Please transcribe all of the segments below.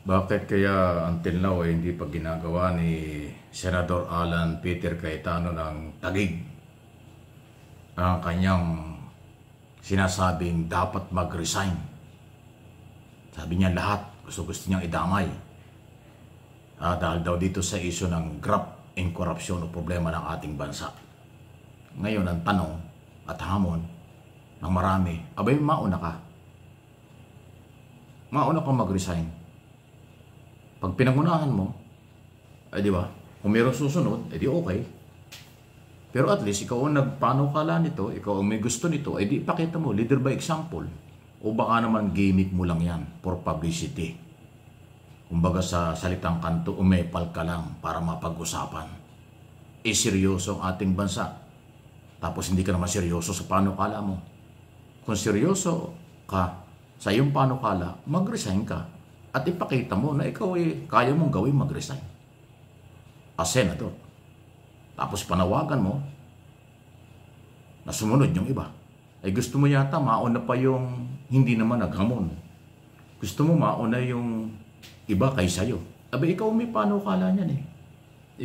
Bakit kaya until now ay hindi pa ginagawa ni Senador Alan Peter Cayetano ng tagig ang kanyang sinasabing dapat mag-resign? Sabi niya lahat gusto niyang idamay. Dahil daw dito sa isyu ng graft in corruption o problema ng ating bansa. Ngayon ang tanong at hamon ng marami, abay mauna ka. Mauna kang mag-resign. Pag pinangunahan mo, ay di ba? Kung mayroong susunod, ay di okay. Pero at least, ikaw ang nagpanukala nito, ikaw ang may gusto nito, ay di ipakita mo, leader by example. O baka naman gimmick mo lang yan for publicity. Kumbaga sa salitang kanto, umepal ka lang para mapag-usapan. Seryoso ang ating bansa. Tapos hindi ka naman seryoso sa panukala mo. Kung seryoso ka sa iyong panukala, mag-resign ka. At ipakita mo na ikaw ay kaya mong gawin mag-resign. As senador. Tapos panawagan mo na sumunod yung iba. Ay gusto mo yata mauna pa yung hindi naman naghamon. Gusto mo mauna yung iba kaysa iyo. Abay ikaw may panukala niyan eh.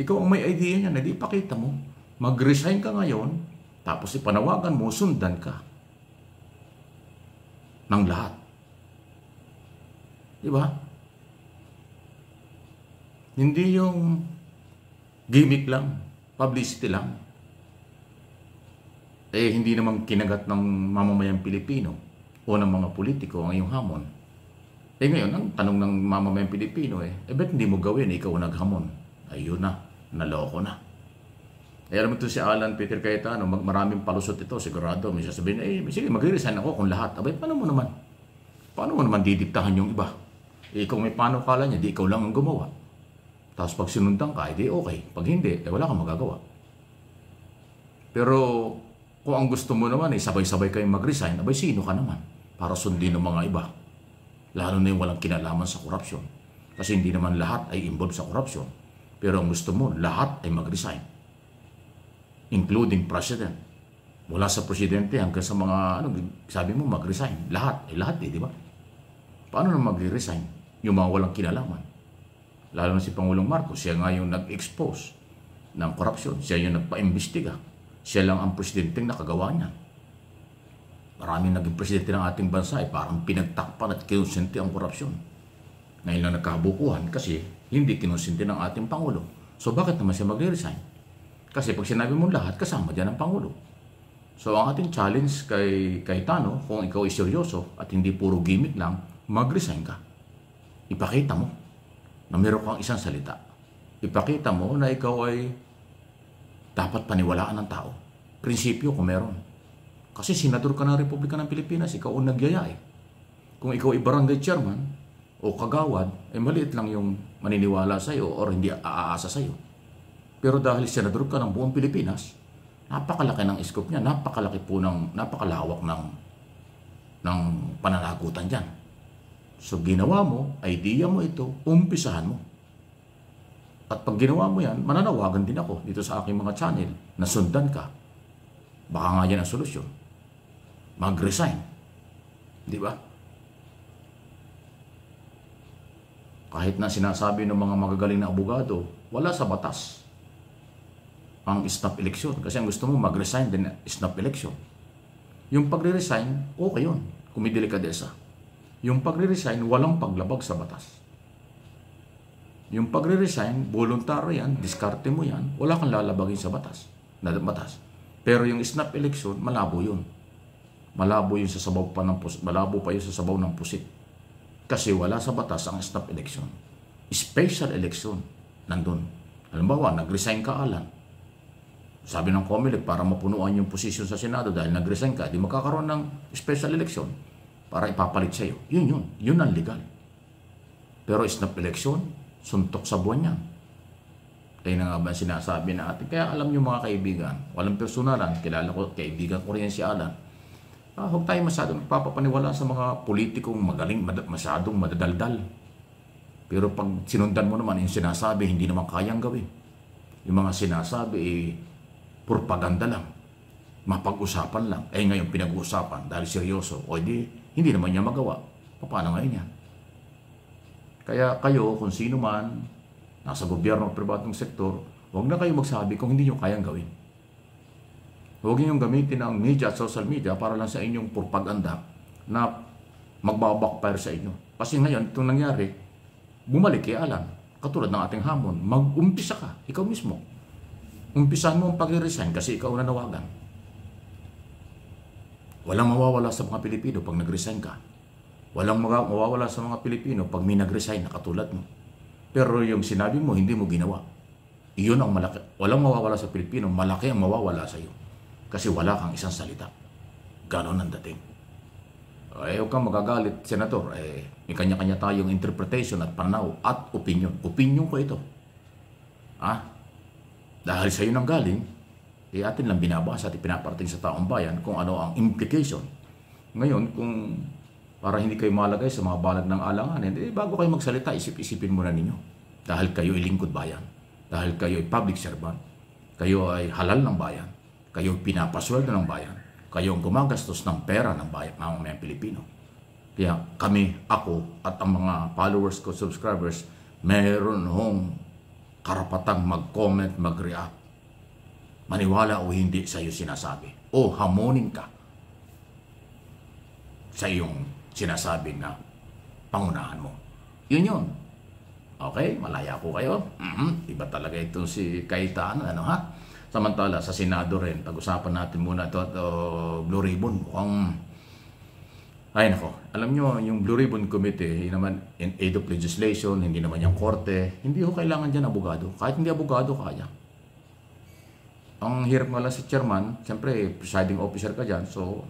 Ikaw ang may idea niyan. Hindi ipakita mo. Mag-resign ka ngayon. Tapos ipanawagan mo, sundan ka. Ng lahat. Diba? Hindi yung gimmick lang, publicity lang. Hindi naman kinagat ng mamamayang Pilipino o ng mga politiko ang iyong hamon. Ngayon, ang tanong ng mamamayang Pilipino ba't hindi mo gawin? Ikaw ang naghamon. Ayun na, naloko na. Alam mo ito si Alan Peter Cayetano, maraming palusot ito, sigurado. May sasabihin, sige, mag-resign ako kung lahat. Abay, paano mo naman? Paano mo naman didiktahan yung iba? Kung may panukala niya, di ikaw lang ang gumawa. Tapos pag sinundan ka, di okay. Pag hindi, wala kang magagawa. Pero kung ang gusto mo naman sabay-sabay kayong mag-resign, abay sino ka naman para sundin ng mga iba? Lalo na yung walang kinalaman sa korupsyon. Kasi hindi naman lahat ay involved sa korupsyon. Pero ang gusto mo, lahat ay mag-resign. Including president. Mula sa presidente hanggang sa mga, sabi mo mag-resign. Lahat, di ba? Paano na mag-resign? Yung mga walang kinalaman. Lalo na si Pangulong Marcos, siya nga yung nag-expose ng korupsyon. Siya yung nagpa-imbestiga. Siya lang ang presidenteng nakagawa niya. Maraming naging presidente ng ating bansa parang pinagtakpan at kinusinti ang korupsyon. Ngayon lang nagkabukuhan kasi hindi kinusinti ng ating Pangulo. So bakit naman siya mag-resign? Kasi pag sinabi mo lahat, kasama dyan ang Pangulo. So ang ating challenge kay Cayetano, kung ikaw ay seryoso at hindi puro gimmick lang, mag-resign ka. Ipakita mo na meron kang isang salita. Ipakita mo na ikaw ay dapat paniwalaan ng tao. Prinsipyo kung meron. Kasi senador ka ng Republika ng Pilipinas, ikaw ang nagyaya Kung ikaw ay barangay chairman o kagawad, maliit lang yung maniniwala sa'yo o hindi aasa sa'yo. Pero dahil senador ka ng buong Pilipinas, napakalaki ng scope niya, napakalawak ng pananagutan dyan. So ginawa mo, idea mo ito, umpisahan mo. At pag ginawa mo yan, mananawagan din ako dito sa aking mga channel na sundan ka. Baka nga yan ang solusyon. Mag-resign. Di ba? Kahit na sinasabi ng mga magagaling na abogado, wala sa batas ang snap election. Kasi ang gusto mo mag-resign din snap election. Yung pagre-resign, okay yun. Kung may delikadesa. Yung pagre-resign, walang paglabag sa batas. Yung pagre-resign, voluntaryo yan, diskarte mo yan, wala kang lalabagin sa batas. Pero yung snap election, malabo yun. Malabo yun sa sabaw pa ng pusit. Malabo pa yun sa sabaw ng pusit. Kasi wala sa batas ang snap election. Special election, nandun. Halimbawa, nag-resign ka, Alan. Sabi ng COMELEC, para mapunuan yung posisyon sa Senado dahil nag-resign ka, di magkakaroon ng special election para ipapalit sa'yo. Yun ang legal. Pero snap election, suntok sa buwan yan. Kaya na nga ba sinasabi natin? Kaya alam nyo mga kaibigan, walang personalan, kilala ko, kaibigan ko rin si Alan. Huwag tayo masyadong nagpapapaniwala sa mga politikong magaling, masyadong madadaldal. Pero pag sinundan mo naman yung sinasabi, hindi naman kayang gawin. Yung mga sinasabi, propaganda lang. Mapag-usapan lang. Ngayon pinag-uusapan dahil seryoso. O hindi naman niya magawa. Paano ngayon yan? Kaya kayo, kung sino man, nasa gobyerno o pribadong sektor, huwag na kayo magsabi kung hindi nyo kayang gawin. Huwag nyo gamitin ang media at social media para lang sa inyong propaganda na magbabakfire sa inyo. Kasi ngayon, itong nangyari, bumalik kay Alan. Katulad ng ating hamon, mag-umpisa ka, ikaw mismo. Umpisahan mo ang pag-resign kasi ikaw nanawagan. Walang mawawala sa mga Pilipino pag nag-resign ka. Walang mawawala sa mga Pilipino pag may nag-resign na katulad mo. Pero yung sinabi mo, hindi mo ginawa. Iyon ang malaki. Walang mawawala sa Pilipino, malaki ang mawawala sa iyo. Kasi wala kang isang salita. Ganon ang dating. Huwag kang magagalit, Senator. May kanya-kanya tayong interpretation at pananaw at opinion. Opinion ko ito. Dahil sa iyo nang galing, atin lang binabasa at pinaparating sa taong bayan kung ano ang implication. Ngayon, kung para hindi kayo malagay sa mga balag ng alanganin, bago kayo magsalita, isip-isipin muna ninyo. Dahil kayo ay lingkod bayan. Dahil kayo ay public servant. Kayo ay halal ng bayan. Kayo ay pinapasweldo ng bayan. Kayo ang gumagastos ng pera ng bayan, ng mga Pilipino. Kaya kami, ako, at ang mga followers ko, subscribers, meron hong karapatang mag-comment, mag-react. Maniwala o hindi sa iyo sinasabi. O hamonin ka sa iyong sinasabi na pangunahan mo. Yun yun. Okay, malaya po kayo. Iba talaga ito si Cayetano, Samantala, sa Senado rin, pag-usapan natin muna ito, Blue Ribbon. Ay nako, alam nyo, yung Blue Ribbon Committee, hindi naman in aid of legislation, hindi naman yung korte, hindi ko kailangan dyan abogado. Kahit hindi abogado, kaya. Ang hirap nga lang sa chairman, siyempre, presiding officer ka dyan, so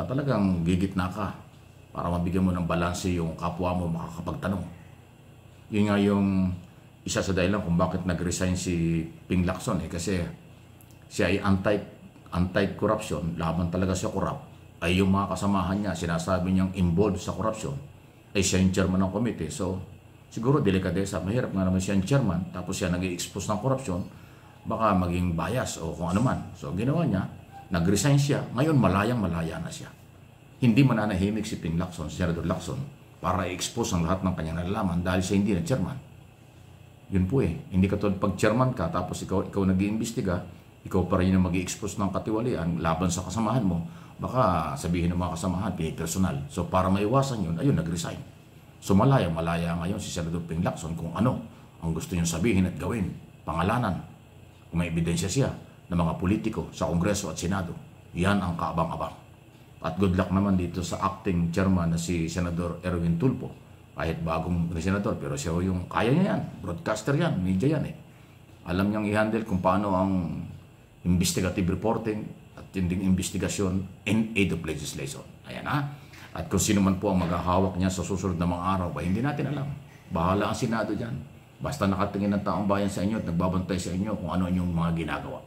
talagang gigitna ka para mabigyan mo ng balanse yung kapwa mo makakapagtanong. Yun nga yung isa sa dahilan kung bakit nag-resign si Ping Lacson, kasi siya ay anti-corruption, laban talaga siya corrupt. Ay yung mga kasamahan niya, sinasabi niyang involved sa corruption, ay siya yung chairman ng committee. So, siguro delikadesa, mahirap nga naman siya yung chairman, tapos siya nag-i-expose ng corruption, baka maging bias o kung ano man. So, ginawa niya, nag-resign siya, ngayon malayang-malaya na siya. Hindi mananahimik si Ping Lacson, si Senador Lacson, para i-expose ang lahat ng kanyang nalalaman dahil siya hindi na chairman. Yun po hindi katulad pag chairman ka, tapos ikaw nag-iimbestiga, ikaw pa rin yung mag-i-expose ng katiwalian laban sa kasamahan mo, baka sabihin ng mga kasamahan, pinipersonal. So para maiwasan yun, ayun, nag-resign. So malaya ngayon si Senador Ping Lacson kung ano ang gusto niyang sabihin at gawin, pangalanan, kung may ebidensya siya ng mga politiko sa Kongreso at Senado. Yan ang kaabang-abang. At good luck naman dito sa acting chairman na si Senador Erwin Tulfo. Kahit bagong senador, pero siya yung kaya niya yan. Broadcaster yan, media yan Alam niyang i-handle kung paano ang investigative reporting at tinding investigasyon in aid of legislation. Ayan At kung sino man po ang maghahawak niya sa susunod na mga araw, hindi natin alam. Bahala ang Senado dyan. Basta nakatingin ng taong bayan sa inyo at nagbabantay sa inyo kung ano inyong mga ginagawa.